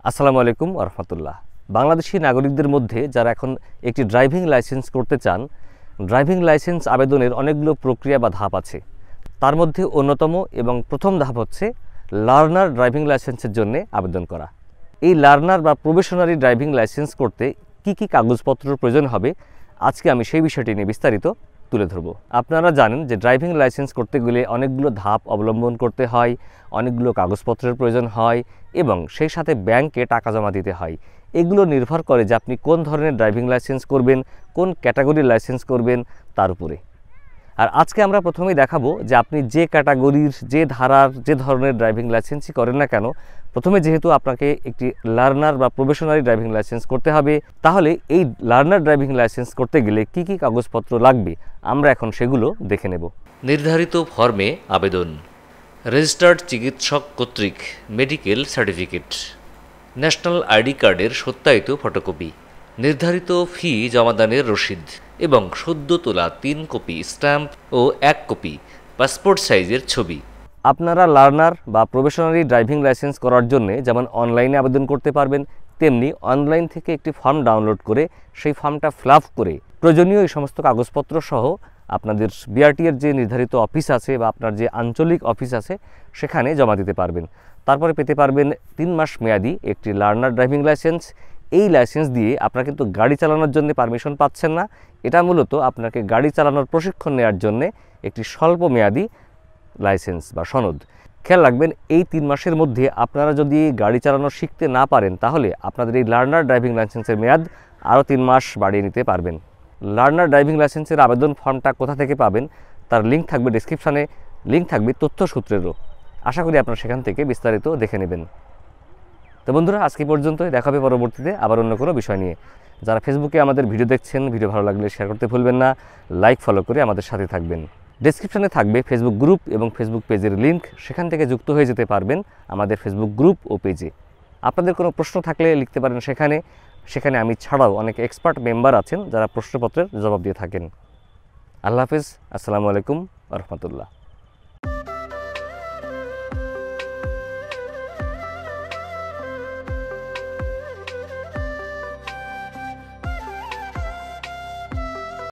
আসসালামু আলাইকুম ওয়া রাহমাতুল্লাহ। বাংলাদেশি নাগরিকদের মধ্যে যারা এখন একটি ড্রাইভিং লাইসেন্স করতে চান, ড্রাইভিং লাইসেন্স আবেদনের অনেকগুলো প্রক্রিয়া বা ধাপ আছে। তার মধ্যে অন্যতম এবং প্রথম ধাপ হচ্ছে লার্নার ড্রাইভিং লাইসেন্সের জন্য আবেদন করা। এই লার্নার বা প্রবেশনারি ড্রাইভিং লাইসেন্স করতে কি কি কাগজপত্রের প্রয়োজন হবে, আজকে আমি সেই বিষয়টি নিয়ে বিস্তারিত তুলে ধরব। আপনারা জানেন যে ড্রাইভিং লাইসেন্স করতে গেলে অনেকগুলো ধাপ অবলম্বন করতে হয়, অনেকগুলো কাগজপত্রের প্রয়োজন হয় এবং সেই সাথে ব্যাংকে টাকা জমা দিতে হয়। এগুলো নির্ভর করে যে আপনি কোন ধরনের ড্রাইভিং লাইসেন্স করবেন, কোন ক্যাটাগরির লাইসেন্স করবেন তার উপরে। আর আজকে আমরা প্রথমেই দেখাবো যে আপনি যে ক্যাটাগরির, যে ধারার, যে ধরনের ড্রাইভিং লাইসেন্সই করেন না কেন, প্রথমে যেহেতু আপনাকে একটি লার্নার বা প্রবেশনারি ড্রাইভিং লাইসেন্স করতে হবে, তাহলে এই লার্নার ড্রাইভিং লাইসেন্স করতে গেলে কি কি কাগজপত্র লাগবে আমরা এখন সেগুলো দেখে নেব। নির্ধারিত ফর্মে আবেদন। রেজিস্টার্ড চিকিৎসক কর্তৃক মেডিকেল সার্টিফিকেট, ন্যাশনাল আইডি কার্ডের সত্যায়িত ফটোকপি, নির্ধারিত ফি জমাদানের রসিদ এবং সদ্য তোলা 3 কপি স্ট্যাম্প ও 1 কপি পাসপোর্ট সাইজের ছবি। আপনারা লার্নার বা প্রবেশনারি ড্রাইভিং লাইসেন্স করার জন্য যেমন অনলাইনে আবেদন করতে পারবেন, তেমনি অনলাইন থেকে একটি ফর্ম ডাউনলোড করে সেই ফর্মটা ফিল আপ করে প্রয়োজনীয় এই সমস্ত কাগজপত্র সহ আপনাদের বিআরটি এর যে নির্ধারিত অফিস আছে বা আপনার যে আঞ্চলিক অফিস আছে সেখানে জমা দিতে পারবেন। তারপরে পেতে পারবেন 3 মাস মেয়াদি একটি লার্নার ড্রাইভিং লাইসেন্স। এই লাইসেন্স দিয়ে আপনারা কিন্তু গাড়ি চালানোর জন্য পারমিশন পাচ্ছেন না, এটা মূলত আপনাকে গাড়ি চালানোর প্রশিক্ষণ নেওয়ার জন্য একটি স্বল্প মেয়াদি লাইসেন্স বা সনদ। খেয়াল রাখবেন, এই 3 মাসের মধ্যে আপনারা যদি গাড়ি চালানো শিখতে না পারেন তাহলে আপনাদের এই লার্নার ড্রাইভিং লাইসেন্সের মেয়াদ আরও 3 মাস বাড়িয়ে নিতে পারবেন। লার্নার ড্রাইভিং লাইসেন্সের আবেদন ফর্মটা কোথা থেকে পাবেন তার লিঙ্ক থাকবে ডিসক্রিপশানে, লিঙ্ক থাকবে তথ্যসূত্রেরও। আশা করি আপনারা সেখান থেকে বিস্তারিত দেখে নেবেন। তো বন্ধুরা, আজকে পর্যন্তই, দেখা হবে পরবর্তীতে আবার অন্য কোনো বিষয় নিয়ে। যারা ফেসবুকে আমাদের ভিডিও দেখছেন, ভিডিও ভালো লাগলে শেয়ার করতে ভুলবেন না, লাইক ফলো করে আমাদের সাথে থাকবেন। ডেসক্রিপশনে থাকবে ফেসবুক গ্রুপ এবং ফেসবুক পেজের লিঙ্ক, সেখান থেকে যুক্ত হয়ে যেতে পারবেন আমাদের ফেসবুক গ্রুপ ও পেজে। আপনাদের কোনো প্রশ্ন থাকলে লিখতে পারেন সেখানে আমি ছাড়াও অনেক এক্সপার্ট মেম্বার আছেন যারা প্রশ্নপত্রের জবাব দিয়ে থাকেন। আল্লাহ হাফেজ, আসসালামু আলাইকুম ওয়া রাহমাতুল্লাহ।